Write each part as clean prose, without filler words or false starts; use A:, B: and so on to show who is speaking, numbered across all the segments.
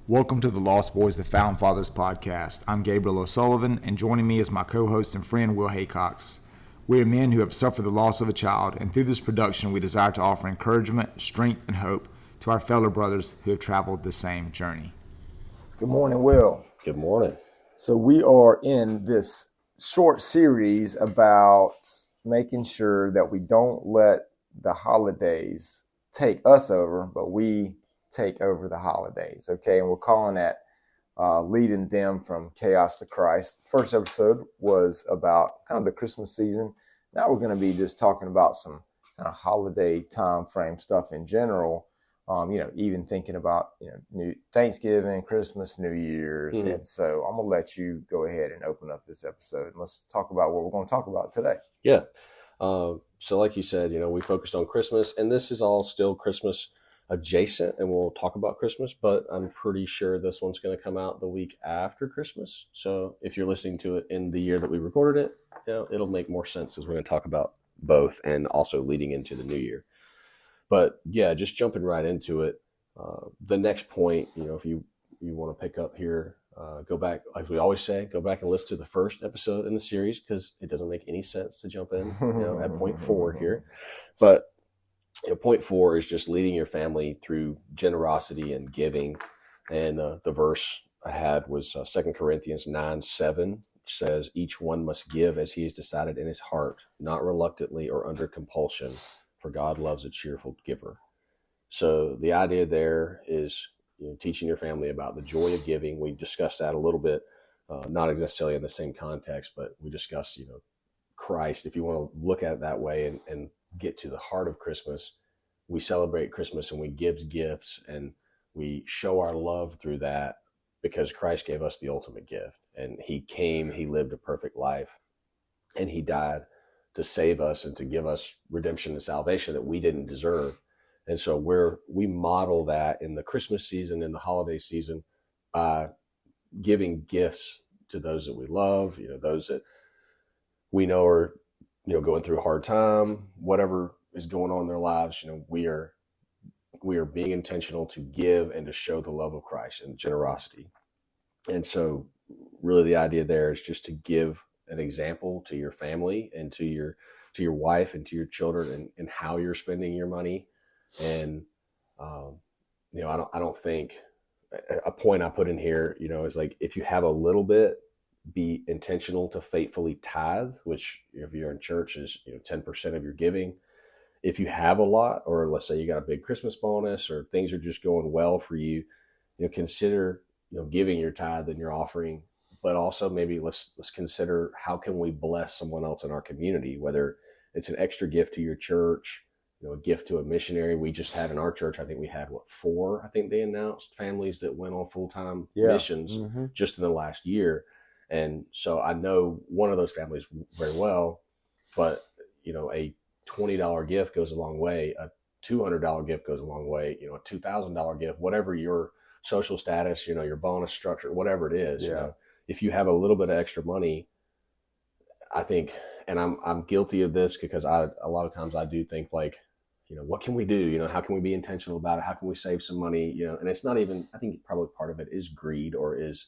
A: Welcome to the Lost Boys, the Found Fathers podcast. I'm Gabriel O'Sullivan, and joining me is my co-host and friend, Will Haycox. We are men who have suffered the loss of a child, and through this production, we desire to offer encouragement, strength, and hope to our fellow brothers who have traveled the same journey.
B: Good morning, Will.
C: Good morning.
B: So we are in this short series about making sure that we don't let the holidays take us over, but we take over the holidays, okay? And we're calling that leading them from chaos to Christ. The first episode was about kind of the Christmas season. Now we're going to be just talking about some kind of holiday time frame stuff in general. Even thinking about, New Thanksgiving, Christmas, New Year's. Mm-hmm. And so I'm going to let you go ahead and open up this episode. And let's talk about what we're going to talk about today.
C: Yeah. So like you said, we focused on Christmas, and this is all still Christmas adjacent, and we'll talk about Christmas, but I'm pretty sure this one's going to come out the week after Christmas. So if you're listening to it in the year that we recorded it, it'll make more sense as we're going to talk about both and also leading into the new year. But yeah, just jumping right into it. The next point, if you want to pick up here, go back, like we always say, go back and listen to the first episode in the series, because it doesn't make any sense to jump in at point 4 here. But point 4 is just leading your family through generosity and giving. And the verse I had was 2 Corinthians 9:7, which says, "Each one must give as he has decided in his heart, not reluctantly or under compulsion, for God loves a cheerful giver." So the idea there is teaching your family about the joy of giving. We discussed that a little bit, not necessarily in the same context, but we discussed, Christ, if you want to look at it that way and get to the heart of Christmas. We celebrate Christmas and we give gifts and we show our love through that because Christ gave us the ultimate gift. And he came, he lived a perfect life, and he died to save us and to give us redemption and salvation that we didn't deserve. And so we model that in the Christmas season, in the holiday season, by giving gifts to those that we love, those that we know are, going through a hard time, whatever is going on in their lives. We are being intentional to give and to show the love of Christ and generosity. And so really the idea there is just to give an example to your family and to your wife and to your children and how you're spending your money. And, I don't think a point I put in here, is like, if you have a little bit, be intentional to faithfully tithe, which if you're in church is 10% of your giving. If you have a lot, or let's say you got a big Christmas bonus or things are just going well for you, consider giving your tithe and your offering. But also maybe let's consider, how can we bless someone else in our community, whether it's an extra gift to your church, a gift to a missionary. We just had in our church, I think we had 4, I think they announced, families that went on full-time missions just in the last year. And so I know one of those families very well, but a $20 gift goes a long way. A $200 gift goes a long way. A $2,000 gift, whatever your social status, your bonus structure, whatever it is, if you have a little bit of extra money, I think, and I'm guilty of this because a lot of times I do think like, what can we do? How can we be intentional about it? How can we save some money? And it's not even, I think probably part of it is greed or is,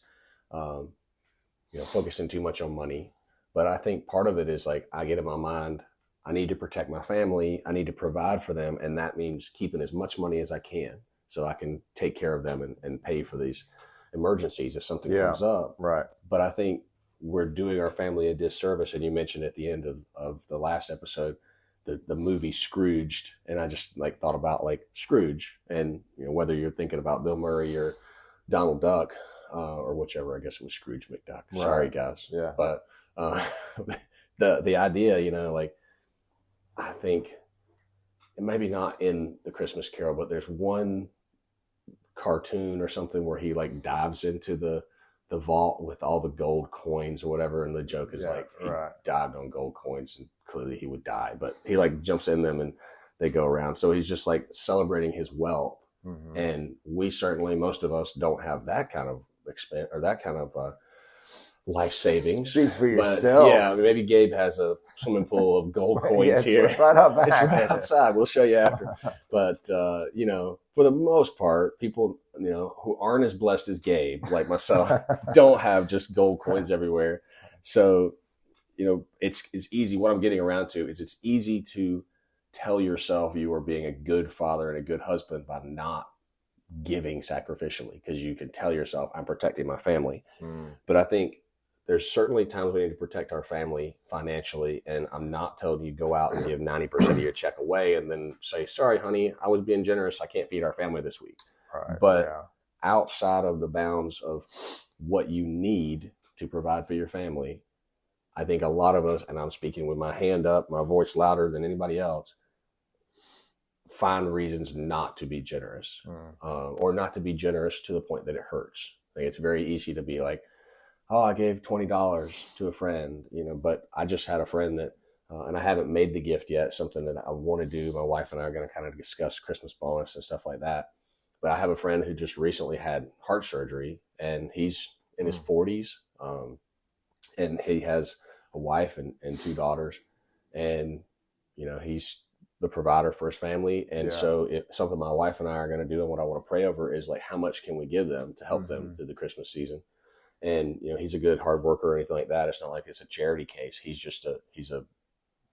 C: focusing too much on money. But I think part of it is like, I get in my mind, I need to protect my family. I need to provide for them. And that means keeping as much money as I can so I can take care of them and pay for these emergencies if something comes up.
B: Right.
C: But I think we're doing our family a disservice. And you mentioned at the end of the last episode, the movie Scrooged. And I just thought about Scrooge and, whether you're thinking about Bill Murray or Donald Duck, or whichever, I guess it was Scrooge McDuck. Right. Sorry guys.
B: Yeah.
C: But, the idea, I think, and maybe not in the Christmas Carol, but there's one cartoon or something where he dives into the vault with all the gold coins or whatever, and the joke is he dived on gold coins and clearly he would die, but he jumps in them and they go around. So he's just celebrating his wealth. Mm-hmm. And we certainly, most of us don't have that kind of expense or that kind of life savings.
B: Speak for
C: But
B: yourself.
C: yeah, maybe Gabe has a swimming pool of gold coins here.
B: It's right up back.
C: It's right outside. We'll show you after. But you know, for the most part, people, you know, who aren't as blessed as Gabe, like myself, don't have just gold coins everywhere. So, you know, it's easy. What I'm getting around to is it's easy to tell yourself you are being a good father and a good husband by not giving sacrificially, because you can tell yourself, I'm protecting my family. But I think there's certainly times we need to protect our family financially. And I'm not telling you go out and give 90% of your check away and then say, sorry, honey, I was being generous. I can't feed our family this week.
B: Right,
C: but outside of the bounds of what you need to provide for your family, I think a lot of us, and I'm speaking with my hand up, my voice louder than anybody else, find reasons not to be generous, or not to be generous to the point that it hurts. Like, it's very easy to be like, oh, I gave $20 to a friend, you know, but I just had a friend that, and I haven't made the gift yet, something that I want to do. My wife and I are going to kind of discuss Christmas bonus and stuff like that. But I have a friend who just recently had heart surgery, and he's in his 40s, and he has a wife and 2 daughters, and, you know, he's the provider for his family. And so it's something my wife and I are going to do, and what I want to pray over is like, how much can we give them to help them through the Christmas season? And, you know, he's a good hard worker or anything like that. It's not like it's a charity case. He's a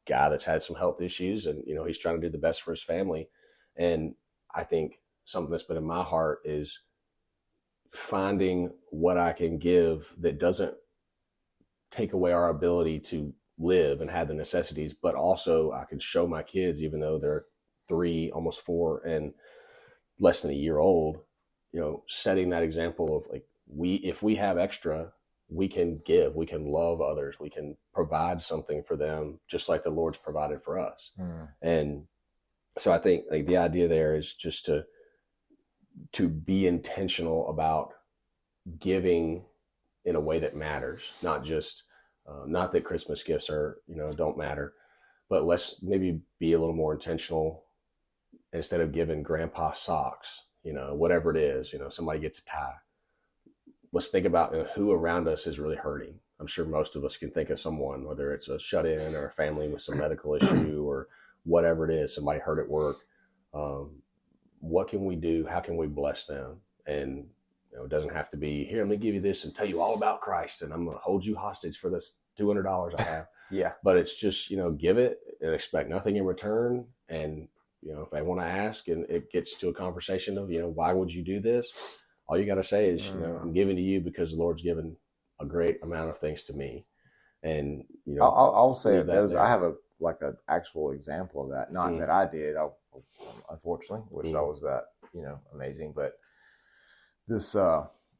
C: guy that's had some health issues, and, you know, he's trying to do the best for his family. And I think something that's been in my heart is finding what I can give that doesn't take away our ability to live and have the necessities, but also I can show my kids, even though they're 3, almost 4, and less than a year old, you know, setting that example of like, if we have extra, we can give, we can love others, we can provide something for them, just like the Lord's provided for us. And so I think like the idea there is just to be intentional about giving in a way that matters, not just, not that Christmas gifts are, you know, don't matter, but let's maybe be a little more intentional. Instead of giving grandpa socks, you know, whatever it is, you know, somebody gets a tie. Let's think about, you know, who around us is really hurting. I'm sure most of us can think of someone, whether it's a shut-in or a family with some medical issue or whatever it is, somebody hurt at work. What can we do? How can we bless them? And, you know, it doesn't have to be, here, let me give you this and tell you all about Christ, and I'm going to hold you hostage for this $200 I have. But it's just, you know, give it and expect nothing in return. And, you know, if they want to ask and it gets to a conversation of, you know, why would you do this? All you got to say is, you know, I'm giving to you because the Lord's given a great amount of things to me. And, you know,
B: I'll say that I have an actual example of that. Not that I did, unfortunately, wish I was that, you know, amazing. But this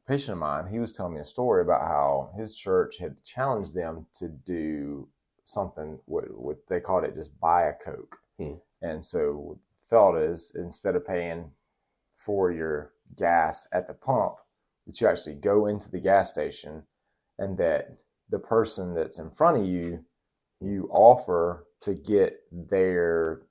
B: patient of mine, he was telling me a story about how his church had challenged them to do something, what they called it, just buy a Coke. And so what the thought is, instead of paying for your gas at the pump, that you actually go into the gas station, and that the person that's in front of you, you offer to get their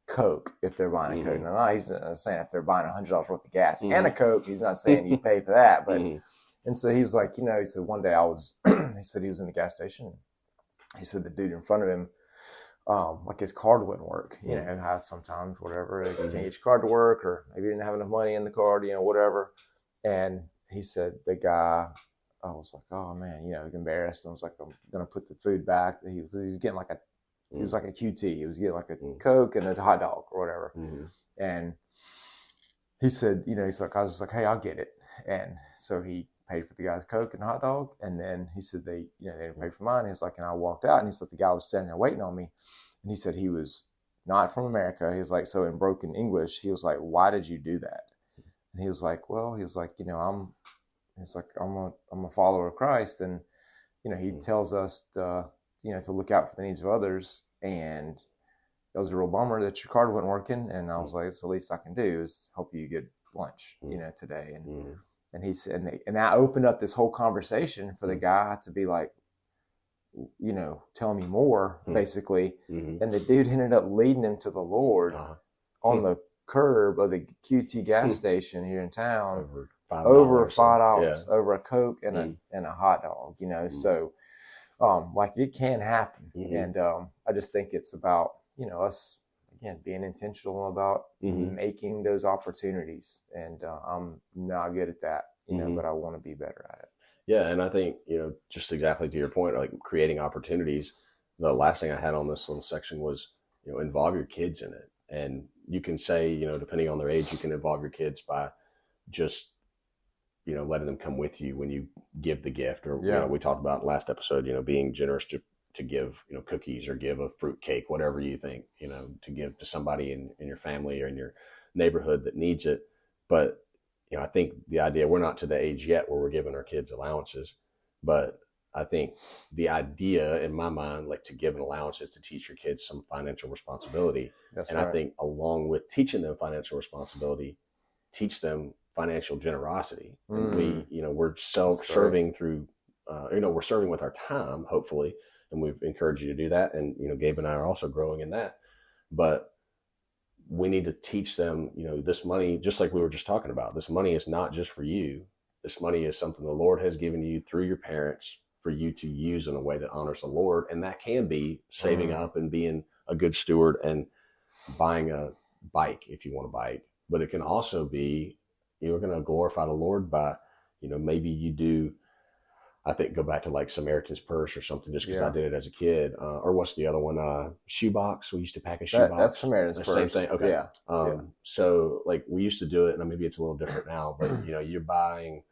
B: Coke if they're buying a Coke. Now, he's not saying if they're buying $100 worth of gas and a Coke, he's not saying you pay for that. But and so he's like, you know, he said one day he said he was in the gas station. He said the dude in front of him, like his card wouldn't work. You know, how sometimes whatever, you can't get your card to work, or maybe you didn't have enough money in the card, you know, whatever. And he said the guy, I was like, oh man, you know, embarrassed. I was like, I'm gonna put the food back. He was getting like he was like a QT. He was getting like a Coke and a hot dog or whatever. And he said, you know, he's like, I was just like, hey, I'll get it. And so he paid for the guy's Coke and hot dog. And then he said they didn't pay for mine. He was like, and I walked out, and he said the guy was standing there waiting on me. And he said he was not from America. He was like, so in broken English, he was like, why did you do that? And he was like, well, he was like, you know, I'm a follower of Christ. And, you know, he tells us to, you know, to look out for the needs of others. And it was a real bummer that your card wasn't working. And I was like, it's the least I can do is help you get lunch, you know, today. And he said, and I opened up this whole conversation for the guy to be like, you know, tell me more, basically. And the dude ended up leading him to the Lord on the curb of the QT gas station here in town over
C: $5.
B: $5
C: Yeah.
B: over a Coke and a hot dog, you know. So like it can happen. And I just think it's about, you know, us again being intentional about making those opportunities. And I'm not good at that, you know, but I want to be better at it.
C: Yeah, and I think, you know, just exactly to your point, like creating opportunities. The last thing I had on this little section was, you know, involve your kids in it. And you can say, you know, depending on their age, you can involve your kids by just, you know, letting them come with you when you give the gift. Or, you know, we talked about last episode, you know, being generous to give, you know, cookies or give a fruit cake, whatever you think, you know, to give to somebody in your family or in your neighborhood that needs it. But, you know, I think the idea, we're not to the age yet where we're giving our kids allowances, but I think the idea in my mind, like to give an allowance, is to teach your kids some financial responsibility.
B: That's
C: and
B: right.
C: I think along with teaching them financial responsibility, teach them financial generosity. And we, you know, we're serving through, you know, we're serving with our time, hopefully, and we've encouraged you to do that. And, you know, Gabe and I are also growing in that, but we need to teach them, you know, this money, just like we were just talking about, this money is not just for you. This money is something the Lord has given you through your parents for you to use in a way that honors the Lord. And that can be saving up and being a good steward and buying a bike if you want a bike. But it can also be, you're going to glorify the Lord by, you know, maybe you do, I think, go back to like Samaritan's Purse or something, just because I did it as a kid. Or what's the other one? Shoebox. We used to pack a shoebox.
B: That's Samaritan's Purse.
C: Same thing. Okay.
B: Yeah.
C: So like we used to do it, and maybe it's a little different now, but you know, you're buying,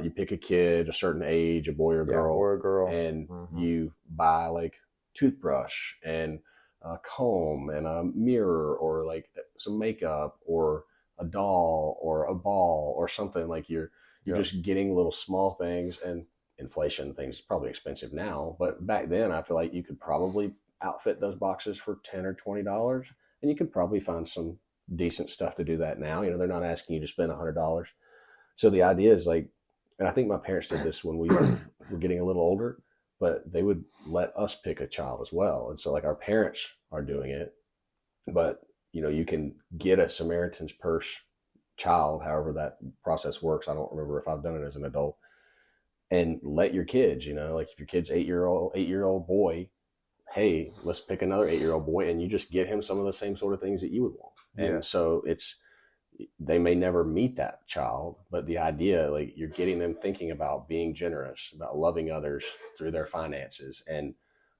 C: you pick a kid, a certain age, a boy or girl, and you buy like toothbrush and a comb and a mirror or like some makeup or a doll or a ball or something. Like you're just getting little small things. And inflation, things probably expensive now, but back then I feel like you could probably outfit those boxes for $10 or $20, and you could probably find some decent stuff to do that now. You know, they're not asking you to spend $100. So the idea is like, and I think my parents did this when we were getting a little older, but they would let us pick a child as well. And so like our parents are doing it, but you know, you can get a Samaritan's Purse child, however that process works. I don't remember if I've done it as an adult. And let your kids, you know, like if your kid's 8-year-old boy, hey, let's pick another 8-year-old boy, and you just get him some of the same sort of things that you would want. And so they may never meet that child, but the idea, like you're getting them thinking about being generous, about loving others through their finances. And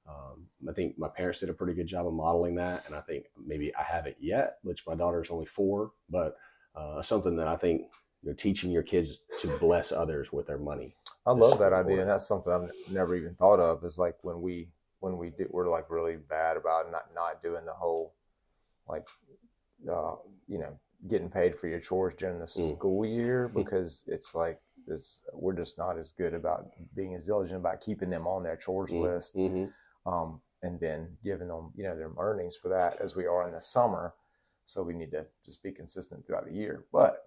C: I think my parents did a pretty good job of modeling that. And I think maybe I haven't yet, which my daughter's only 4, but something that I think, you know, teaching your kids to bless others with their money.
B: I love that idea. And that's something I've never even thought of, is like when we're like really bad about not doing the whole, like, you know, getting paid for your chores during the school year, because it's like, we're just not as good about being as diligent about keeping them on their chores list. And then giving them, you know, their earnings for that as we are in the summer. So we need to just be consistent throughout the year. But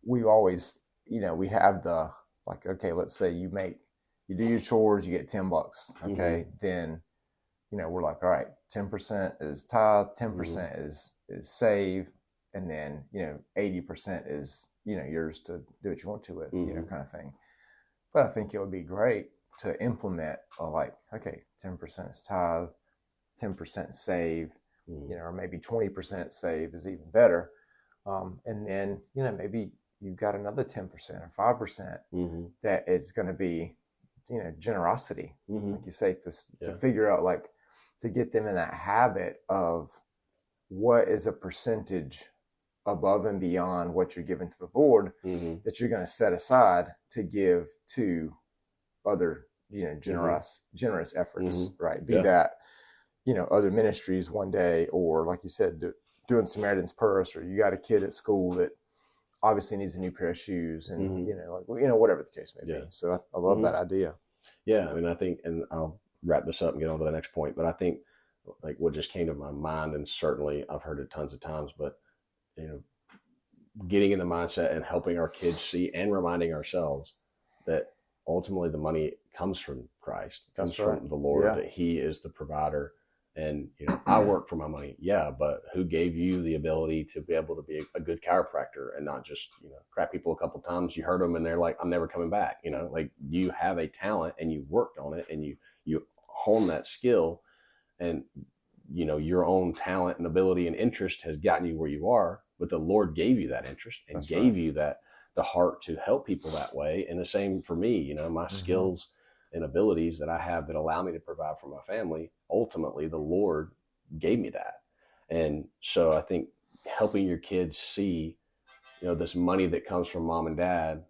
B: we always, you know, we have the, like, okay, let's say you do your chores, you get $10. Okay. Then, you know, we're like, all right, 10% is tithe, 10% is save. And then, you know, 80% is, you know, yours to do what you want to with, you know, kind of thing. But I think it would be great to implement like, okay, 10% is tithe, 10% save, you know, or maybe 20% save is even better. And then, you know, maybe you've got another 10% or 5% that it's going to be, you know, generosity, like you say, to figure out, like, to get them in that habit of what is a percentage above and beyond what you're giving to the Lord that you're going to set aside to give to other, you know, generous efforts, right? Be that, you know, other ministries one day, or like you said, doing Samaritan's Purse, or you got a kid at school that obviously needs a new pair of shoes, and you know, like, you know, whatever the case may be. So I love that idea. Yeah,
C: I mean, I think, and I'll wrap this up and get on to the next point, but I think like what just came to my mind, and certainly I've heard it tons of times, but you know, getting in the mindset and helping our kids see and reminding ourselves that ultimately the money comes from Christ, comes from the Lord, that He is the provider. And, I work for my money. Yeah. But who gave you the ability to be able to be a good chiropractor and not just, crap people a couple of times, you hurt them and they're like, I'm never coming back. Like you have a talent and you worked on it and you hone that skill, and, your own talent and ability and interest has gotten you where you are, but the Lord gave you that interest and
B: That's
C: gave
B: right.
C: you the heart to help people that way. And the same for me, my skills and abilities that I have that allow me to provide for my family. Ultimately, the Lord gave me that. And so I think helping your kids see, this money that comes from mom and dad,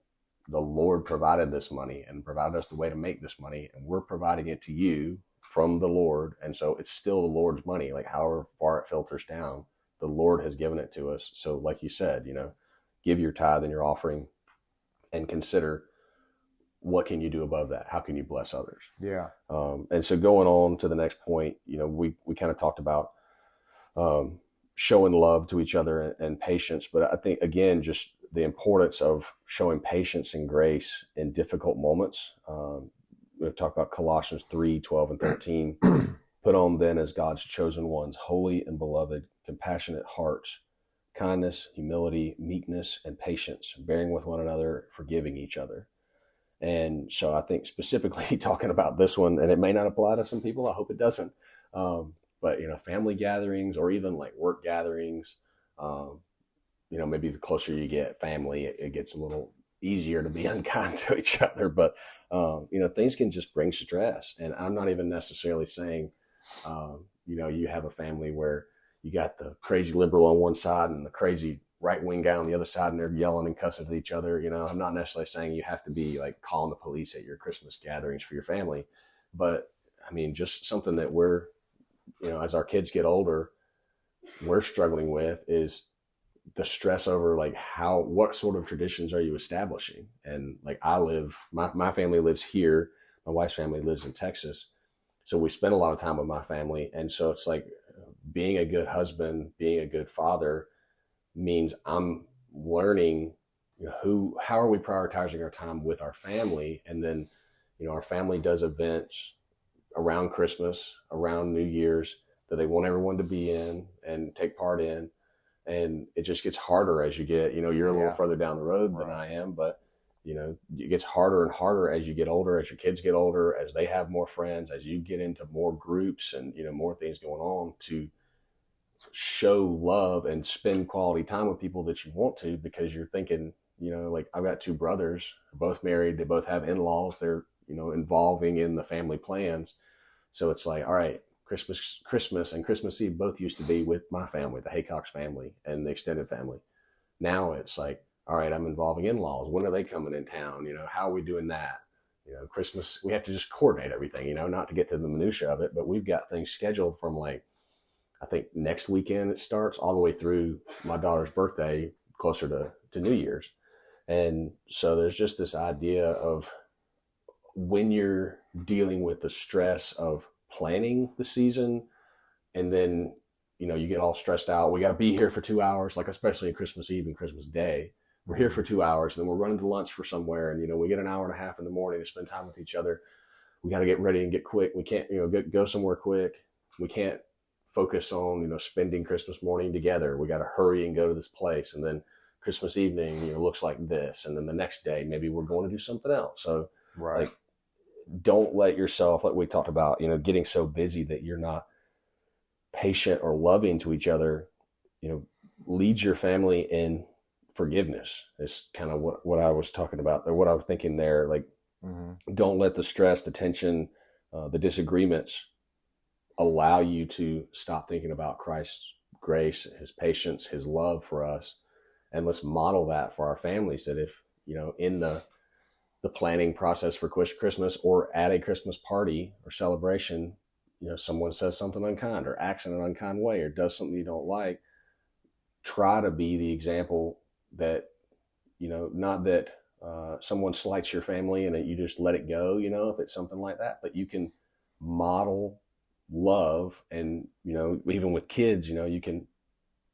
C: the Lord provided this money and provided us the way to make this money, and we're providing it to you from the Lord. And so it's still the Lord's money, like however far it filters down, the Lord has given it to us. So like you said, give your tithe and your offering and consider, what can you do above that? How can you bless others?
B: Yeah.
C: And so going on to the next point, we kind of talked about showing love to each other and patience. But I think, again, just the importance of showing patience and grace in difficult moments. We've talked about Colossians 3:12 and 13. Put on then as God's chosen ones, holy and beloved, compassionate hearts, kindness, humility, meekness, and patience, bearing with one another, forgiving each other. And so I think specifically talking about this one, and it may not apply to some people, I hope it doesn't. But, family gatherings or even like work gatherings, maybe the closer you get family, it gets a little easier to be unkind to each other. But, things can just bring stress. And I'm not even necessarily saying, you have a family where you got the crazy liberal on one side and the crazy right-wing guy on the other side, and they're yelling and cussing at each other. I'm not necessarily saying you have to be like calling the police at your Christmas gatherings for your family, but I mean, just something that we're, as our kids get older, we're struggling with is the stress over like what sort of traditions are you establishing? And like my family lives here. My wife's family lives in Texas. So we spend a lot of time with my family. And so it's like being a good husband, being a good father means I'm learning, how are we prioritizing our time with our family? And then, our family does events around Christmas, around New Year's that they want everyone to be in and take part in. And it just gets harder as you get, you're a little further down the road than I am, but it gets harder and harder as you get older, as your kids get older, as they have more friends, as you get into more groups and, more things going on, to show love and spend quality time with people that you want to, because you're thinking, like I've got two brothers, both married, they both have in-laws, they're, involving in the family plans. So it's like, all right, Christmas and Christmas Eve both used to be with my family, the Haycox family and the extended family. Now it's like, all right, I'm involving in-laws. When are they coming in town? How are we doing that? Christmas, we have to just coordinate everything, not to get to the minutia of it, but we've got things scheduled from like, I think next weekend it starts all the way through my daughter's birthday, closer to New Year's. And so there's just this idea of when you're dealing with the stress of planning the season, and then, you get all stressed out. We got to be here for 2 hours, like especially on Christmas Eve and Christmas Day. We're here for 2 hours, and then we're running to lunch for somewhere. And, we get an hour and a half in the morning to spend time with each other. We got to get ready and get quick. We can't, go somewhere quick. We can't focus on, spending Christmas morning together. We got to hurry and go to this place. And then Christmas evening, looks like this. And then the next day, maybe we're going to do something else. So like, don't let yourself, like we talked about, getting so busy that you're not patient or loving to each other. Lead your family in forgiveness. It's kind of what I was talking about, or what I was thinking there. Like, don't let the stress, the tension, the disagreements allow you to stop thinking about Christ's grace, his patience, his love for us. And let's model that for our families, that if, in the planning process for Christmas or at a Christmas party or celebration, someone says something unkind or acts in an unkind way or does something you don't like, try to be the example that, not that someone slights your family and that you just let it go, if it's something like that, but you can model love. And, even with kids, you can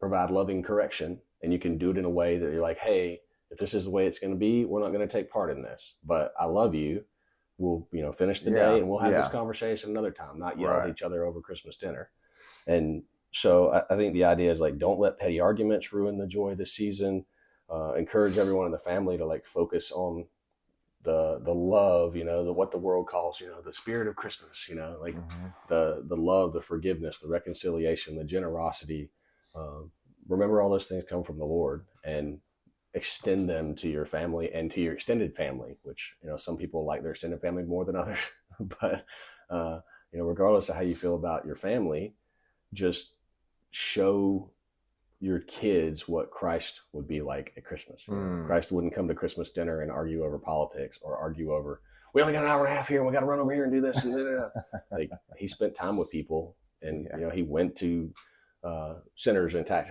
C: provide loving correction, and you can do it in a way that you're like, hey, if this is the way it's going to be, we're not going to take part in this, but I love you. We'll, finish the day and we'll have this conversation another time, not yell at each other over Christmas dinner. And so I think the idea is like, don't let petty arguments ruin the joy of the season. Encourage everyone in the family to like focus on the love, what the world calls, the spirit of Christmas, like the love, the forgiveness, the reconciliation, the generosity. Remember, all those things come from the Lord, and extend them to your family and to your extended family, which, some people like their extended family more than others, but, regardless of how you feel about your family, just show your kids what Christ would be like at Christmas. Christ wouldn't come to Christmas dinner and argue over politics or argue over, we only got an hour and a half here and we got to run over here and do this. And like, he spent time with people, and, he went to sinners and tax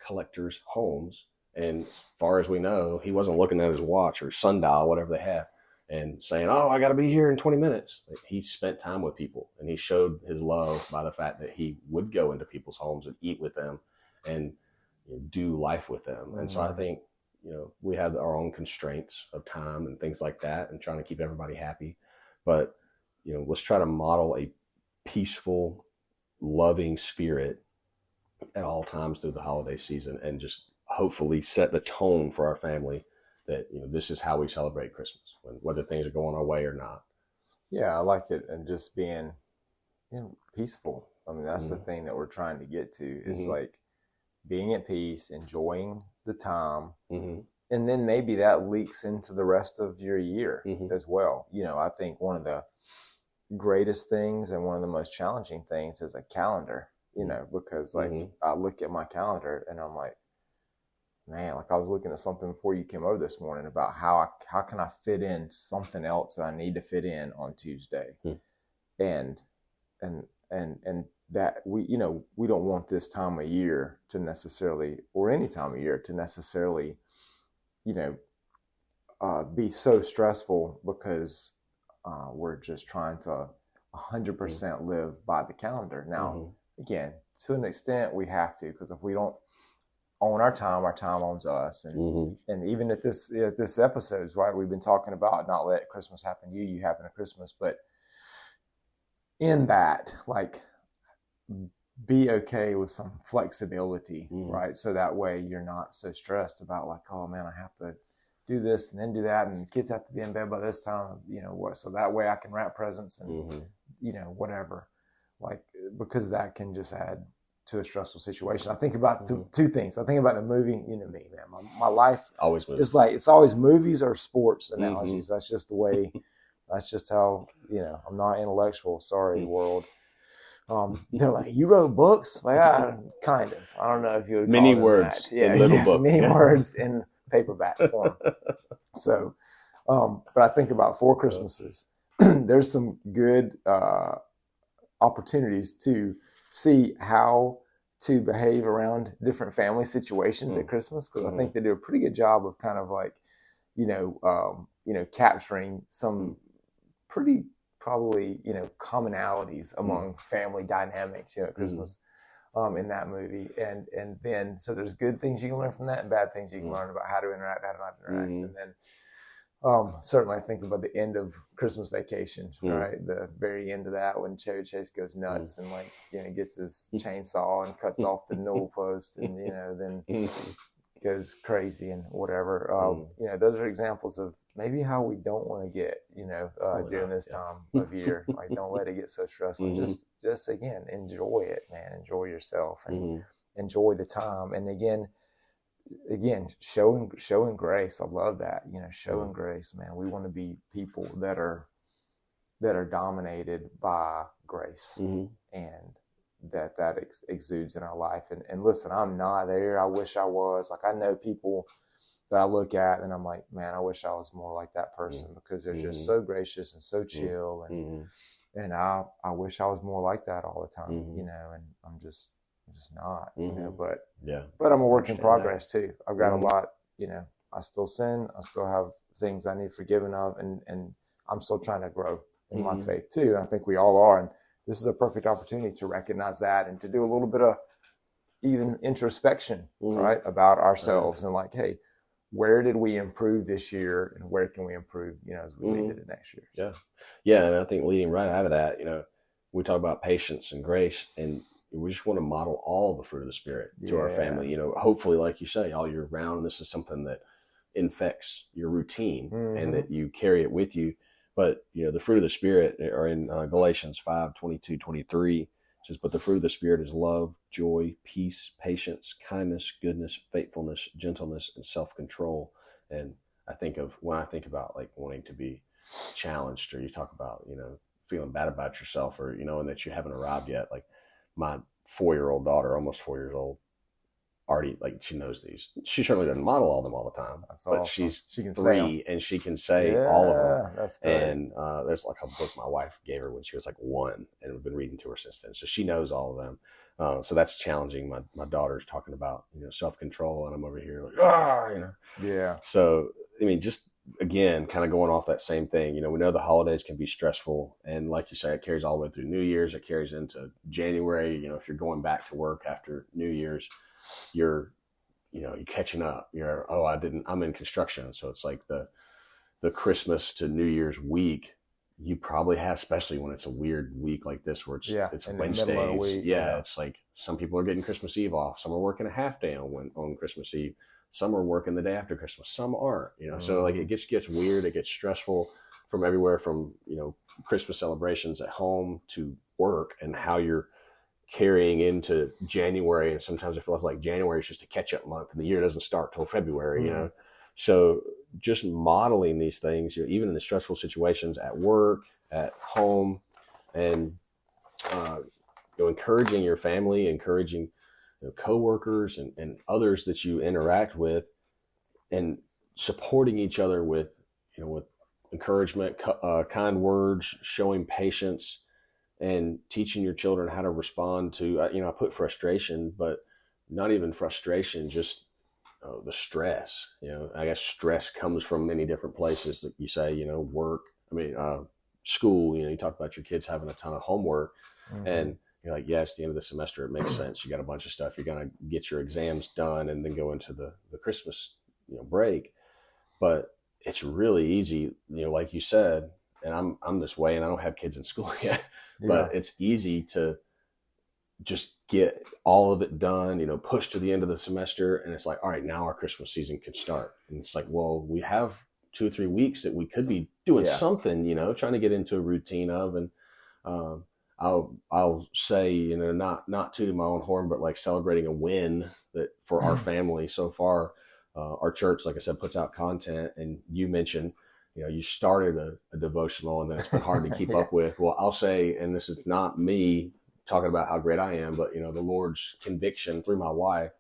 C: collectors' homes. And as far as we know, he wasn't looking at his watch or sundial, whatever they have, and saying, oh, I got to be here in 20 minutes. Like, he spent time with people, and he showed his love by the fact that he would go into people's homes and eat with them and do life with them. And so I think, we have our own constraints of time and things like that, and trying to keep everybody happy. But, let's try to model a peaceful, loving spirit at all times through the holiday season, and just hopefully set the tone for our family that, this is how we celebrate Christmas, whether things are going our way or not.
B: Yeah, I like it. And just being, peaceful. I mean, that's the thing that we're trying to get to, is like being at peace, enjoying the time. And then maybe that leaks into the rest of your year as well. I think one of the greatest things and one of the most challenging things is a calendar, because like I look at my calendar and I'm like, man, like I was looking at something before you came over this morning about how can I fit in something else that I need to fit in on Tuesday. And that we don't want this time of year to necessarily, or any time of year to necessarily, be so stressful, because we're just trying to 100% live by the calendar. Now, again, to an extent we have to, because if we don't own our time owns us. And even at this episode, right, we've been talking about not let Christmas happen to you, you happen to Christmas. But in that, like, be okay with some flexibility, right? So that way you're not so stressed about like, oh man, I have to do this and then do that, and kids have to be in bed by this time, so that way I can wrap presents and whatever, like, because that can just add to a stressful situation. I think about two things. I think about the movie, me, man, my life
C: always movies.
B: It's like, it's always movies or sports analogies. That's just the way, that's just how, I'm not intellectual. Sorry, world. They're like, you wrote books? Like, kind of. I don't know if you would call
C: many
B: them
C: words
B: that. Yeah,
C: in little book.
B: Many words in paperback form. So, but I think about 4 Christmases. There's some good opportunities to see how to behave around different family situations at Christmas, because I think they do a pretty good job of kind of like, capturing some pretty probably, commonalities among family dynamics, at Christmas, in that movie. And then, so there's good things you can learn from that and bad things you can learn about how to interact, how to not interact. And then, certainly I think about the end of Christmas Vacation, right? The very end of that, when Chevy Chase goes nuts and like, gets his chainsaw and cuts off the newel post and, then goes crazy and whatever. Those are examples of maybe how we don't want to get, during this time of year. Like, don't let it get so stressful. Just again, enjoy it, man. Enjoy yourself and enjoy the time. And again, showing grace. I love that. Showing grace, man. We want to be people that are dominated by grace, and that exudes in our life. And listen, I'm not there. I wish I was. Like, I know people that I look at and I'm like, man, I wish I was more like that person, because they're just so gracious and so chill. And I wish I was more like that all the time, and I'm just not, but I'm a work in progress too. I've got a lot, I still sin. I still have things I need forgiven of, and I'm still trying to grow in my faith too. And I think we all are. And this is a perfect opportunity to recognize that and to do a little bit of even introspection, right, about ourselves, and like, hey, where did we improve this year, and where can we improve, as we lead into next year?
C: Yeah. And I think leading right out of that, we talk about patience and grace, and we just want to model all the fruit of the Spirit to our family, hopefully, like you say, all year round. This is something that infects your routine and that you carry it with you. But, the fruit of the Spirit are in Galatians 5:22-23. It says, but the fruit of the Spirit is love, joy, peace, patience, kindness, goodness, faithfulness, gentleness, and self-control. And when I think about like wanting to be challenged, or you talk about, feeling bad about yourself, or, and that you haven't arrived yet. Like my 4-year-old daughter, almost 4 years old, already, like, she knows these. She certainly doesn't model all of them all the time. That's but awesome. She can 3 and she can say all of them.
B: That's great.
C: And there's like a book my wife gave her when she was like 1, and we've been reading to her since then. So she knows all of them. So that's challenging. My daughter's talking about, self-control, and I'm over here like,
B: Yeah.
C: So, I mean, just again, kind of going off that same thing, we know the holidays can be stressful. And like you say, it carries all the way through New Year's. It carries into January. If you're going back to work after New Year's, you're catching up. I'm in construction. So it's like the Christmas to New Year's week, you probably have, especially when it's a weird week like this, where it's Wednesdays. Week, it's like some people are getting Christmas Eve off. Some are working a half day on Christmas Eve. Some are working the day after Christmas. Some aren't, so like it gets weird. It gets stressful from everywhere from, Christmas celebrations at home to work, and how you're carrying into January. And sometimes it feels like January is just a catch up month and the year doesn't start till February, So just modeling these things, even in the stressful situations at work, at home, and, encouraging your family, encouraging coworkers and others that you interact with, and supporting each other with encouragement, kind words, showing patience, and teaching your children how to respond to, I put frustration, but not even frustration, just the stress. I guess stress comes from many different places. Like you say, work, school, you talk about your kids having a ton of homework, and you're like, it's the end of the semester. It makes sense. You got a bunch of stuff. You're going to get your exams done and then go into the Christmas, break. But it's really easy, like you said, and I'm this way, and I don't have kids in school yet, but it's easy to just get all of it done, push to the end of the semester. And it's like, all right, now our Christmas season can start. And it's like, well, we have 2 or 3 weeks that we could be doing something, trying to get into a routine of. And, I'll say, not tooting my own horn, but like celebrating a win that for our family so far. Our church, like I said, puts out content, and you mentioned, you started a devotional and then it's been hard to keep up with. Well, I'll say, and this is not me talking about how great I am, but the Lord's conviction through my wife,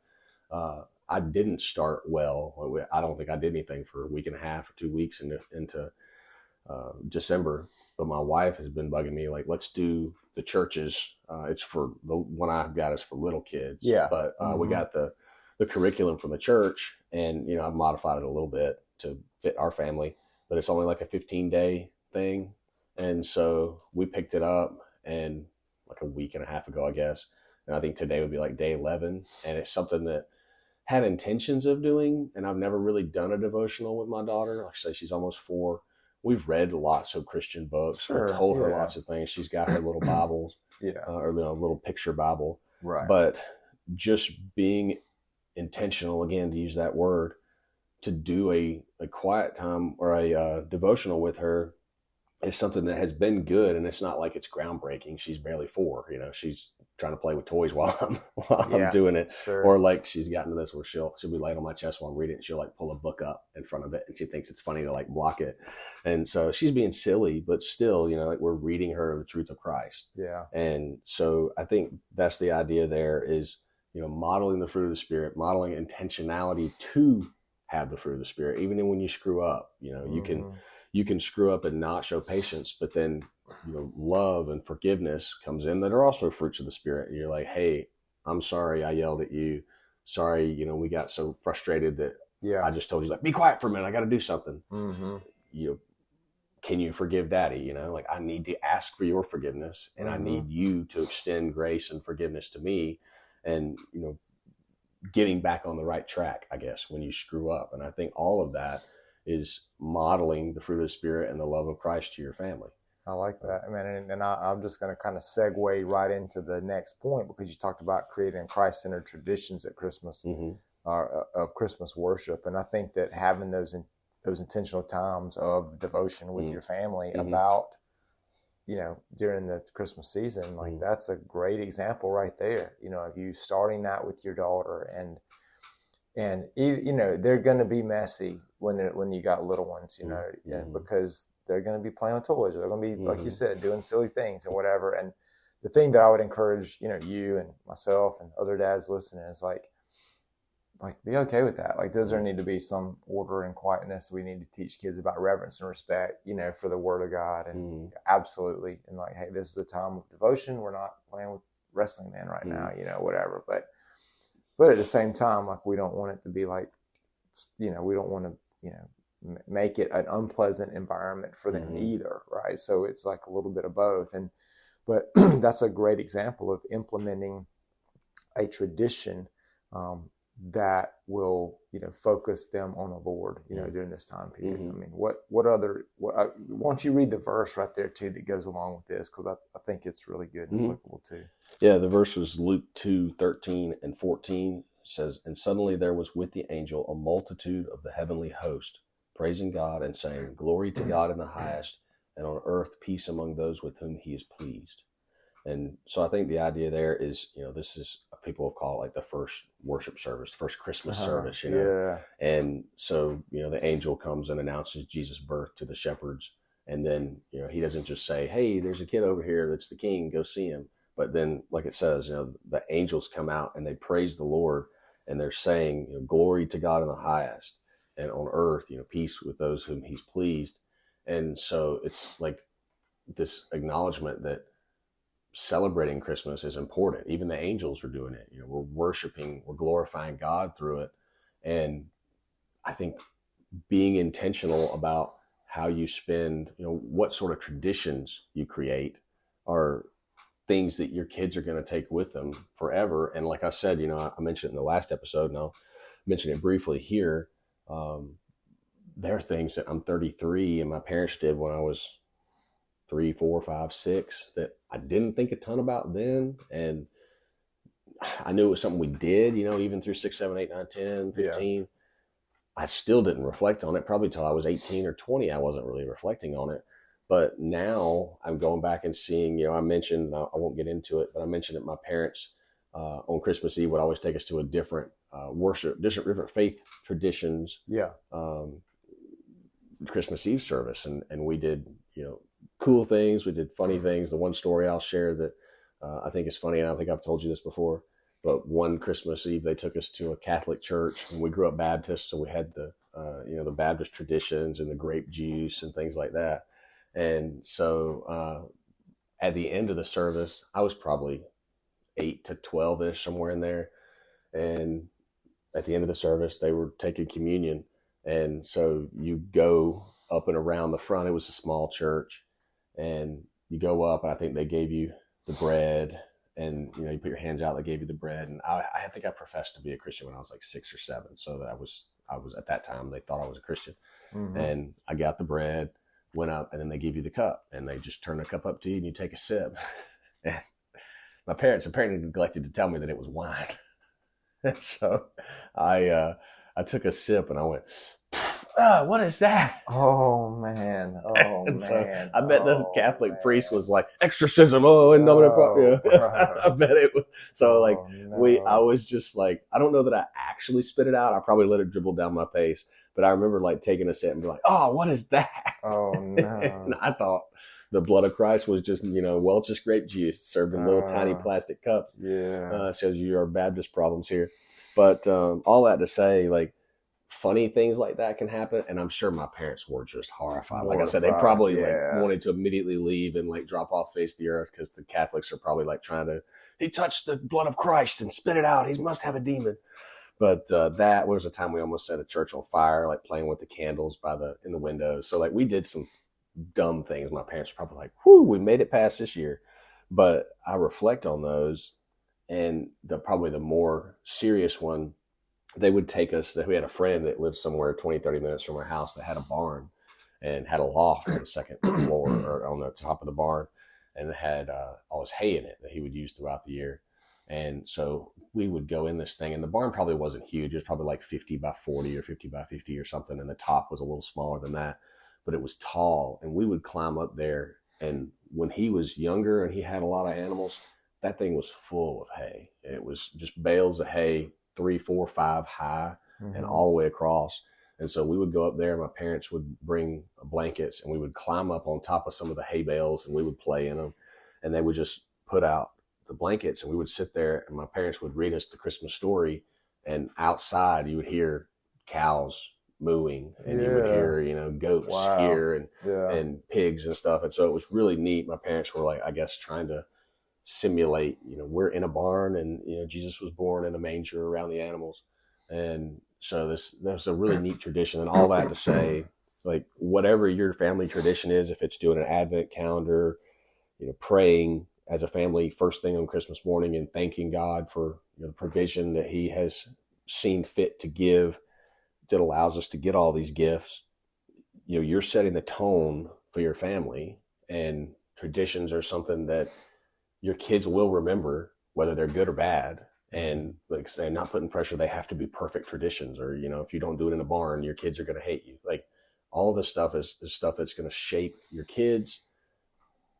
C: I didn't start well. I don't think I did anything for a week and a half or 2 weeks into December. But my wife has been bugging me, like, let's do the churches. It's for the one I've got is for little kids.
B: Yeah.
C: But we got the curriculum from the church, and I've modified it a little bit to fit our family. But it's only like a 15-day thing, and so we picked it up, and like a week and a half ago, I guess. And I think today would be like day 11, and it's something that had intentions of doing, and I've never really done a devotional with my daughter. Like I say, she's almost 4. We've read lots of Christian books. Sure, I've told her lots of things. She's got her little Bibles, or little picture Bible.
B: Right.
C: But just being intentional, again, to use that word, to do a quiet time or a devotional with her is something that has been good. And it's not like it's groundbreaking. She's barely 4. She's trying to play with toys while I'm doing it. Sure. Or like she's gotten to this where she'll be laying on my chest while I'm reading it. She'll like pull a book up in front of it, and she thinks it's funny to like block it. And so she's being silly, but still, like we're reading her the truth of Christ.
B: Yeah.
C: And so I think that's the idea there is, modeling the fruit of the Spirit, modeling intentionality to have the fruit of the Spirit, even when you screw up. You can screw up and not show patience, but then love and forgiveness comes in that are also fruits of the Spirit. And you're like, hey, I'm sorry I yelled at you. Sorry, we got so frustrated that I just told you, like, be quiet for a minute. I got to do something. Can you forgive Daddy? Like, I need to ask for your forgiveness, and I need you to extend grace and forgiveness to me, and getting back on the right track, I guess, when you screw up. And I think all of that is modeling the fruit of the Spirit and the love of Christ to your family.
B: I like that. I mean, and I'm just going to kind of segue right into the next point, because you talked about creating Christ-centered traditions at Christmas, of Christmas worship. And I think that having those intentional times of devotion with your family about, during the Christmas season, like that's a great example right there, of you starting that with your daughter. And they're going to be messy when you got little ones, and because they're going to be playing with toys. They're going to be, like you said, doing silly things and whatever. And the thing that I would encourage, you and myself and other dads listening is like be okay with that. Like, does there need to be some order and quietness? We need to teach kids about reverence and respect, for the Word of God, and absolutely. And like, hey, this is a time of devotion. We're not playing with wrestling man right now, whatever. But at the same time, like, we don't want it to be like, we don't want to, make it an unpleasant environment for them either, right? So it's like a little bit of both. But that's a great example of implementing a tradition that will, focus them on the Lord, during this time period. I mean, what other? Why don't you read the verse right there too that goes along with this? Because I think it's really good and applicable too.
C: Yeah, the verse was Luke 2:13 and 14. It says, "And suddenly there was with the angel a multitude of the heavenly host, praising God and saying, Glory to God in the highest, and on earth peace among those with whom he is pleased." And so I think the idea there is, this is, people have called it like the first worship service, first Christmas service,
B: Yeah.
C: And so, the angel comes and announces Jesus' birth to the shepherds. And then, he doesn't just say, hey, there's a kid over here that's the king, go see him. But then, like it says, the angels come out and they praise the Lord, and they're saying, glory to God in the highest, and on earth, peace with those whom he's pleased. And so it's like this acknowledgement that celebrating Christmas is important. Even the angels are doing it. We're worshiping, we're glorifying God through it. And I think being intentional about how you spend, what sort of traditions you create are things that your kids are going to take with them forever. And like I said, I mentioned it in the last episode, and I'll mention it briefly here. There are things that I'm 33 and my parents did when I was 3, 4, 5, 6 that I didn't think a ton about then. And I knew it was something we did, even through 6, 7, 8, 9, 10, 15. Yeah. I still didn't reflect on it. Probably till I was 18 or 20, I wasn't really reflecting on it. But now I'm going back and seeing, I mentioned, I won't get into it, but I mentioned that my parents on Christmas Eve would always take us to a different different faith traditions.
B: Yeah.
C: Christmas Eve service. And we did, cool things. We did funny things. The one story I'll share that I think is funny, and I think I've told you this before, but one Christmas Eve, they took us to a Catholic church, and we grew up Baptist. So we had the Baptist traditions and the grape juice and things like that. And so at the end of the service, I was probably 8 to 12-ish, somewhere in there. And at the end of the service, they were taking communion. And so you go up and around the front. It was a small church. And you go up, and I think they gave you the bread. And, you put your hands out, they gave you the bread. And I think I professed to be a Christian when I was like 6 or 7. So that I was at that time, they thought I was a Christian. Mm-hmm. And I got the bread, went up, and then they give you the cup, and they just turn the cup up to you and you take a sip. And my parents apparently neglected to tell me that it was wine. And so I took a sip and I went, what is that?
B: Oh man. Oh man.
C: So I bet the Catholic priest was like, exorcism. I bet it was. So I was just like, I don't know that I actually spit it out. I probably let it dribble down my face, but I remember like taking a sip and be like, oh, what is that?
B: Oh no.
C: And I thought the blood of Christ was just, Welch's grape juice served in little tiny plastic cups.
B: Yeah.
C: Shows you our Baptist problems here. But all that to say, like, funny things like that can happen, and I'm sure my parents were just horrified. Like I said, they probably wanted to immediately leave and like drop off face the earth, because the Catholics are probably like he touched the blood of Christ and spit it out. He must have a demon. But that was a time we almost set a church on fire, like playing with the candles in the windows. So like we did some dumb things. My parents were probably like, "Whoo, we made it past this year." But I reflect on those, and probably the more serious one. They would take us, we had a friend that lived somewhere 20, 30 minutes from our house that had a barn. and had a loft on the second floor or on the top of the barn, and it had all his hay in it that he would use throughout the year. And so we would go in this thing, and the barn probably wasn't huge. It was probably like 50 by 40 or 50 by 50 or something. And the top was a little smaller than that, but it was tall. And we would climb up there. And when he was younger and he had a lot of animals, that thing was full of hay. And it was just bales of hay, 3, 4, 5 high, and all the way across. And so we would go up there, my parents would bring blankets, and we would climb up on top of some of the hay bales, and we would play in them. And they would just put out the blankets, and we would sit there, and my parents would read us the Christmas story. And outside you would hear cows mooing, and you would hear, you know, goats here and pigs and stuff. And so it was really neat. My parents were like, I guess, trying to simulate, you know, we're in a barn, and, you know, Jesus was born in a manger around the animals. And so that's a really neat tradition. And all that to say, like, whatever your family tradition is, if it's doing an Advent calendar, you know, praying as a family first thing on Christmas morning and thanking God for, you know, the provision that he has seen fit to give that allows us to get all these gifts, you know, you're setting the tone for your family. And traditions are something that your kids will remember, whether they're good or bad. And like I say, not putting pressure, they have to be perfect traditions, or, you know, if you don't do it in a barn, your kids are going to hate you. Like, all this stuff is stuff that's going to shape your kids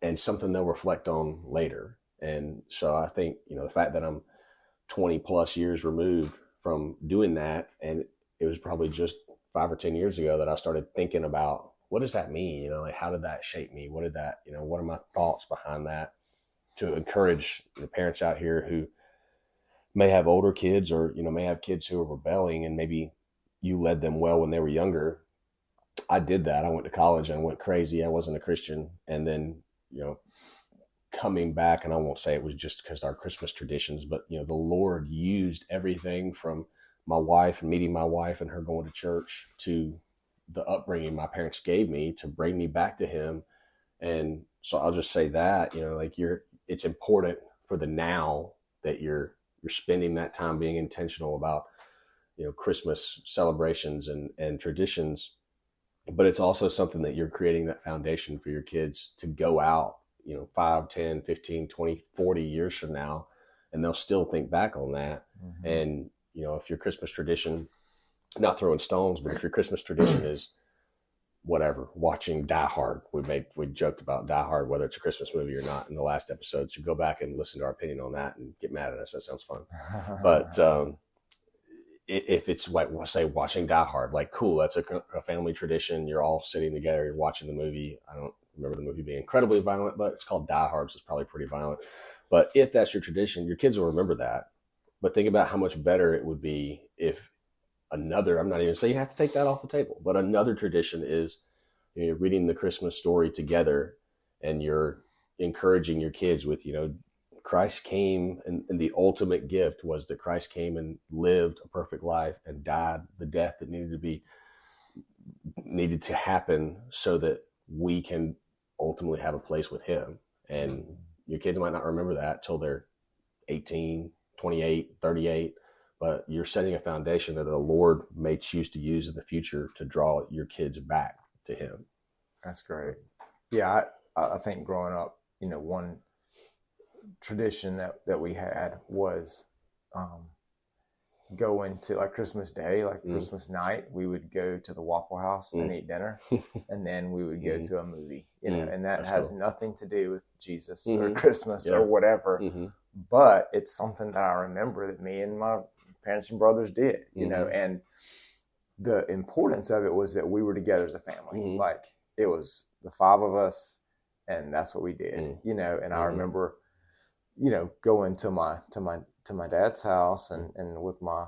C: and something they'll reflect on later. And so I think, you know, the fact that I'm 20 plus years removed from doing that, and it was probably just 5 or 10 years ago that I started thinking about, what does that mean? You know, like, how did that shape me? What did that, you know, what are my thoughts behind that, to encourage the parents out here who may have older kids, or, you know, may have kids who are rebelling, and maybe you led them well when they were younger. I did that. I went to college and went crazy. I wasn't a Christian. And then, you know, coming back, and I won't say it was just because our Christmas traditions, but, you know, the Lord used everything from my wife, meeting my wife and her going to church, to the upbringing my parents gave me to bring me back to him. And so I'll just say that, you know, like, it's important for the now that you're spending that time being intentional about, you know, Christmas celebrations and traditions, but it's also something that you're creating that foundation for your kids to go out, you know, 5, 10, 15, 20, 40 years from now, and they'll still think back on that. And, you know, if your Christmas tradition, not throwing stones, but if your Christmas tradition is whatever, watching Die Hard, we joked about Die Hard, whether it's a Christmas movie or not, in the last episode. So go back and listen to our opinion on that and get mad at us. That sounds fun. But if it's like, say, watching Die Hard, like, cool, that's a family tradition. You're all sitting together, you're watching the movie. I don't remember the movie being incredibly violent, but it's called Die Hard, so it's probably pretty violent. But if that's your tradition, your kids will remember that. But think about how much better it would be if another, I'm not even saying you have to take that off the table, but another tradition is, you know, you're reading the Christmas story together, and you're encouraging your kids with, you know, Christ came, and the ultimate gift was that Christ came and lived a perfect life and died the death that needed to happen so that we can ultimately have a place with him. And your kids might not remember that till they're 18, 28, 38, but you're setting a foundation that the Lord may choose to use in the future to draw your kids back to him.
B: That's great. Yeah, I think growing up, you know, one tradition that we had was going to, like, Christmas Day, like Christmas night, we would go to the Waffle House and eat dinner, and then we would go to a movie, you know, and that has nothing to do with Jesus or Christmas or whatever, but it's something that I remember that me and my parents and brothers did, you know, and the importance of it was that we were together as a family. Like, it was the 5 of us, and that's what we did, you know. And I remember, you know, going to my dad's house and with my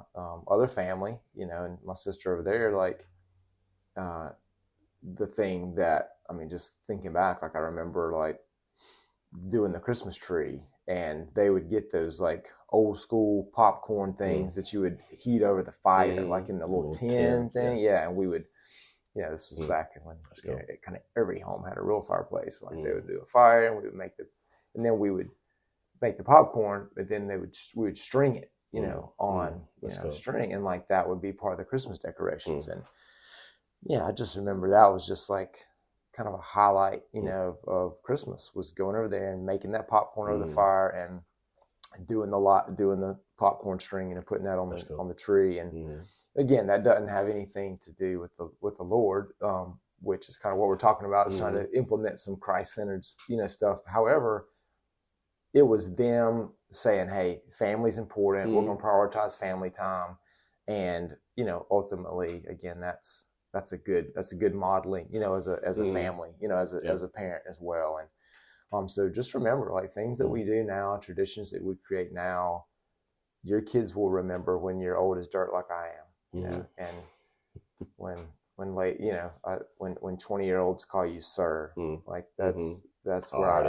B: other family, you know, and my sister over there, like, the thing that, I mean, just thinking back, like, I remember, like, doing the Christmas tree, and they would get those, like, old school popcorn things that you would heat over the fire, like in the little tin thing. Yeah. And we would, you know, this was back when, you know, kind of every home had a real fireplace. Like, they would do a fire, and we would and then we would make the popcorn, but then we would string it, you know, on, you know, string. And, like, that would be part of the Christmas decorations. And yeah, I just remember that was just like kind of a highlight, of Christmas, was going over there and making that popcorn over the fire and doing the popcorn string and putting that on on the tree. And again, that doesn't have anything to do with the Lord, which is kind of what we're talking about, is trying to implement some Christ-centered, stuff. However, it was them saying, hey, family's important. We're going to prioritize family time. And, ultimately, again, that's a good modeling, as a family, as a parent as well. And so just remember, like, things that we do now, traditions that we create now, your kids will remember when you're old as dirt like I am, and when 20-year-olds call you sir, like that's where I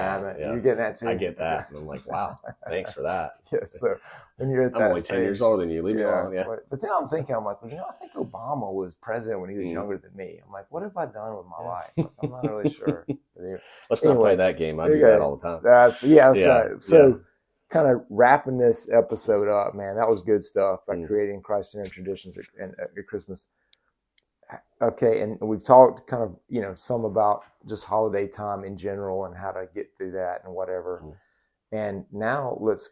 B: am at.
C: Yeah.
B: You're getting that too.
C: I get that. And I'm like, wow, thanks for that.
B: Yes. So when you're at
C: I'm only 10 years older than you. Leave me alone. Yeah.
B: But then I'm like, well, I think Obama was president when he was younger than me. I'm like, what have I done with my life? Like, I'm not really sure.
C: Let's not play that game. I do that all the time.
B: That's right. So kind of wrapping this episode up, man, that was good stuff, by creating Christ-centered traditions at Christmas. Okay, and we've talked kind of, some about just holiday time in general and how to get through that and whatever. And now let's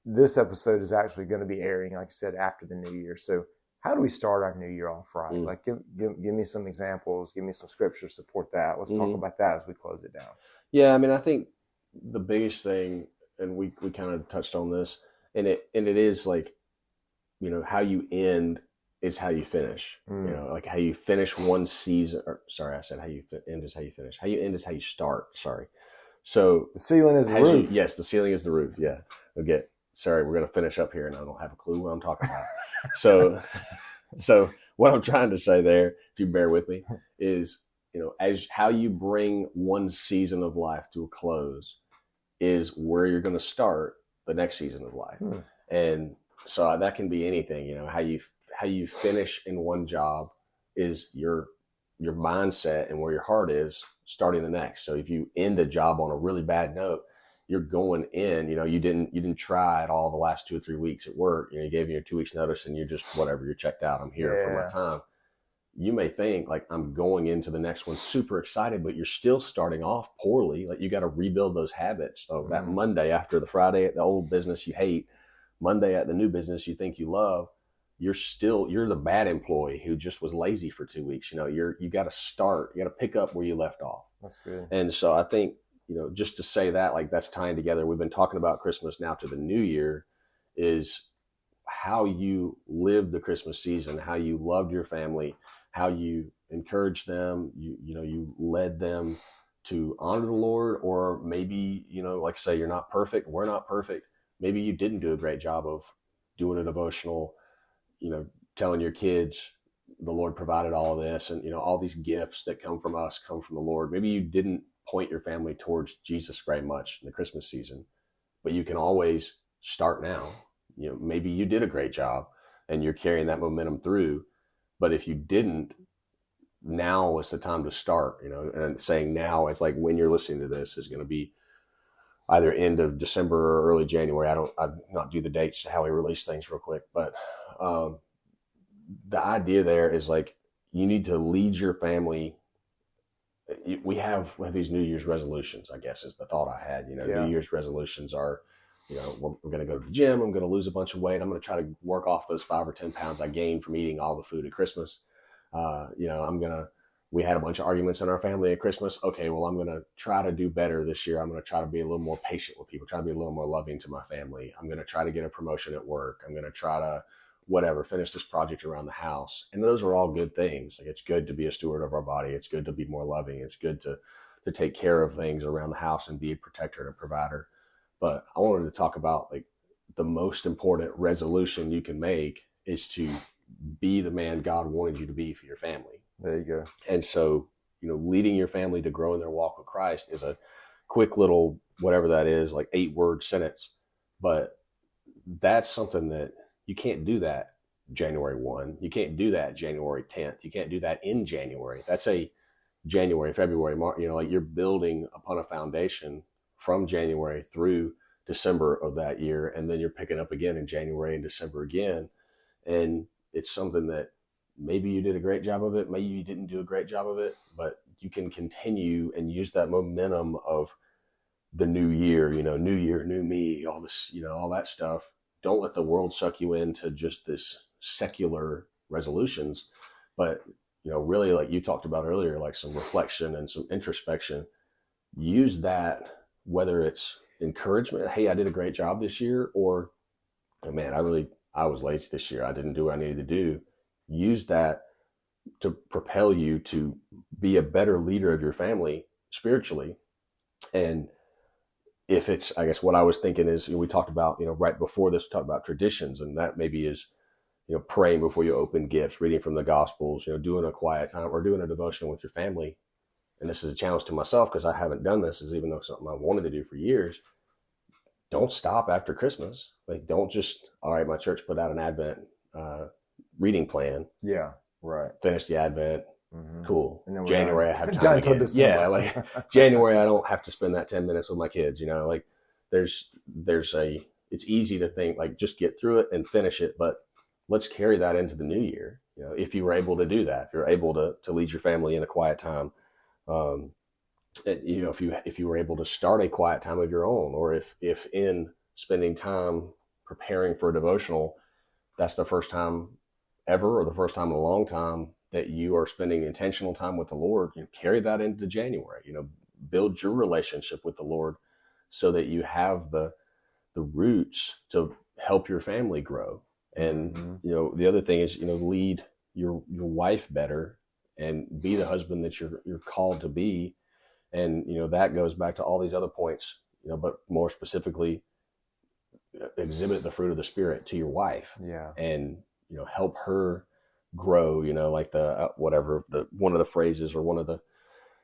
B: this episode is actually going to be airing, like I said, after the new year. So how do we start our new year on Friday? Like, give me some examples, give me some scripture, support that. Let's talk about that as we close it down.
C: Yeah, I mean, I think the biggest thing, and we kind of touched on this, and it is like, how you end is how you finish. Like how you finish one season. Or, sorry, I said how you end is how you finish. How you end is how you start. Sorry. So
B: the ceiling is the roof.
C: Yes, the ceiling is the roof. Yeah. Okay. Sorry, we're going to finish up here, and I don't have a clue what I'm talking about. So what I'm trying to say there, if you bear with me, is as how you bring one season of life to a close is where you're going to start the next season of life. And so that can be anything. How you finish in one job is your mindset and where your heart is starting the next. So if you end a job on a really bad note, you're going in, you didn't try at all the last 2 or 3 weeks at work. You gave your 2 weeks notice and you're just, whatever, you're checked out. I'm here for my time. You may think like, I'm going into the next one super excited, but you're still starting off poorly. Like, you got to rebuild those habits. So that Monday after the Friday at the old business you hate, Monday at the new business you think you love, you're the bad employee who just was lazy for 2 weeks. You got to start, you got to pick up where you left off.
B: That's good.
C: And so I think, just to say that, like, that's tying together. We've been talking about Christmas now to the new year, is how you lived the Christmas season, how you loved your family, how you encouraged them, you led them to honor the Lord, or maybe, like I say, you're not perfect. We're not perfect. Maybe you didn't do a great job of doing a devotional, telling your kids the Lord provided all of this, and, all these gifts that come from us come from the Lord. Maybe you didn't point your family towards Jesus very much in the Christmas season, but you can always start now. Maybe you did a great job and you're carrying that momentum through, but if you didn't, now is the time to start, and saying now, it's like when you're listening to this is going to be either end of December or early January. I'm not do the dates to how we release things real quick, but the idea there is like, you need to lead your family. We have these New Year's resolutions, I guess, is the thought I had. New Year's resolutions are, we're going to go to the gym. I'm going to lose a bunch of weight. I'm going to try to work off those 5 or 10 pounds I gained from eating all the food at Christmas. We had a bunch of arguments in our family at Christmas. Okay, well, I'm going to try to do better this year. I'm going to try to be a little more patient with people, try to be a little more loving to my family. I'm going to try to get a promotion at work. I'm going to try to finish this project around the house. And those are all good things. Like, it's good to be a steward of our body. It's good to be more loving. It's good to take care of things around the house and be a protector and a provider. But I wanted to talk about, like, the most important resolution you can make is to be the man God wanted you to be for your family.
B: There you go.
C: And so, leading your family to grow in their walk with Christ is a quick little, whatever that is, like 8-word sentence. But that's something that you can't do that January 1. You can't do that January 10th. You can't do that in January. That's a January, February, March, like, you're building upon a foundation from January through December of that year. And then you're picking up again in January and December again. And it's something that maybe you did a great job of it, maybe you didn't do a great job of it, but you can continue and use that momentum of the new year, new year, new me, all this, all that stuff. Don't let the world suck you into just this secular resolutions, but really, like you talked about earlier, like some reflection and some introspection. Use that, whether it's encouragement, hey, I did a great job this year, or oh, man, I was lazy this year, I didn't do what I needed to do. Use that to propel you to be a better leader of your family spiritually. And if it's, I guess what I was thinking is, we talked about, right before this, we talked about traditions, and that maybe is, praying before you open gifts, reading from the Gospels, doing a quiet time or doing a devotion with your family. And this is a challenge to myself because I haven't done this, even though it's something I wanted to do for years. Don't stop after Christmas. Like, don't just, all right, my church put out an Advent reading plan.
B: Yeah, right.
C: Finish the Advent. Mm-hmm. Cool. And then January, I have time again. Yeah, like January, I don't have to spend that 10 minutes with my kids. Like it's easy to think like just get through it and finish it, but let's carry that into the new year. If you were able to do that, if you're able to lead your family in a quiet time, if you were able to start a quiet time of your own, or if in spending time preparing for a devotional, that's the first time ever, or the first time in a long time that you are spending intentional time with the Lord, carry that into January, build your relationship with the Lord so that you have the roots to help your family grow. And, the other thing is, lead your wife better and be the husband that you're called to be. And, that goes back to all these other points, but more specifically, exhibit the fruit of the Spirit to your wife.
B: Yeah.
C: And, help her grow, like one of the phrases or one of the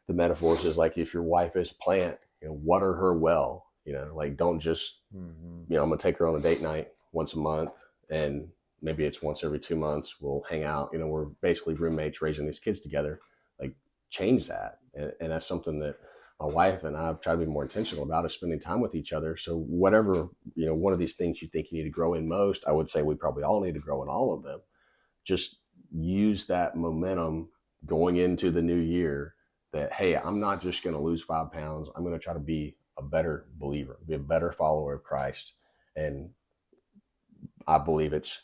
C: metaphors is like, if your wife is a plant, water her well, like don't just, I'm going to take her on a date night once a month, and maybe it's once every 2 months, we'll hang out, we're basically roommates raising these kids together. Like, change that. And that's something that my wife and I try to be more intentional about, is spending time with each other. So whatever, one of these things you think you need to grow in most, I would say we probably all need to grow in all of them. Just use that momentum going into the new year that, hey, I'm not just going to lose 5 pounds. I'm going to try to be a better believer, be a better follower of Christ. And I believe it's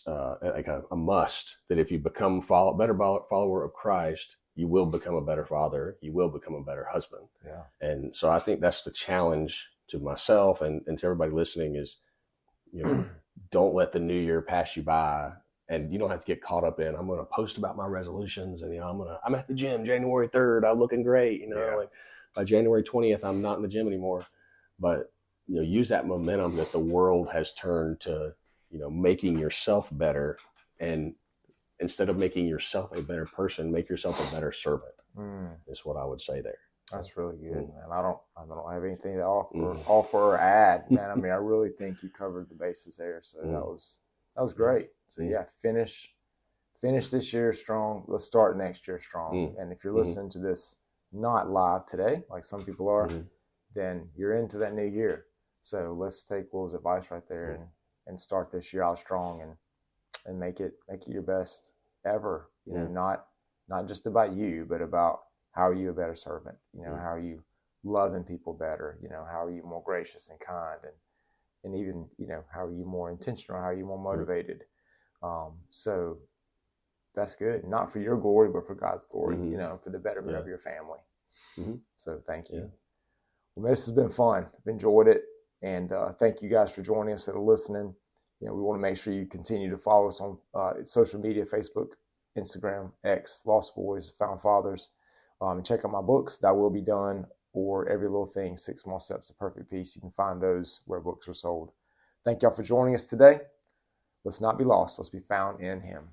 C: like a must that if you become better follower of Christ, you will become a better father. You will become a better husband.
B: Yeah.
C: And so I think that's the challenge to myself and to everybody listening is, don't let the new year pass you by. And you don't have to get caught up in, I'm going to post about my resolutions, and I'm at the gym January 3rd, I'm looking great. Like by January 20th, I'm not in the gym anymore. But use that momentum that the world has turned to, making yourself better, and instead of making yourself a better person, make yourself a better servant. Is what I would say there.
B: That's really good, man. I don't have anything to offer or add, man. I mean, I really think you covered the bases there. So that was great. So yeah, finish this year strong. Let's start next year strong. And if you're listening to this not live today, like some people are, then you're into that new year. So let's take Will's advice right there and start this year out strong and make it your best ever. Not just about you, but about how are you a better servant? How are you loving people better? How are you more gracious and kind, and even how are you more intentional? How are you more motivated? So that's good. Not for your glory, but for God's glory. For the betterment of your family. So thank you. Well, this has been fun. I've enjoyed it. And thank you guys for joining us and listening. We want to make sure you continue to follow us on social media, Facebook, Instagram, X, Lost Boys, Found Fathers. And check out my books, Thy Will Be Done, or Every Little Thing, 6 Small Steps to Perfect Peace. You can find those where books are sold. Thank y'all for joining us today. Let's not be lost. Let's be found in Him.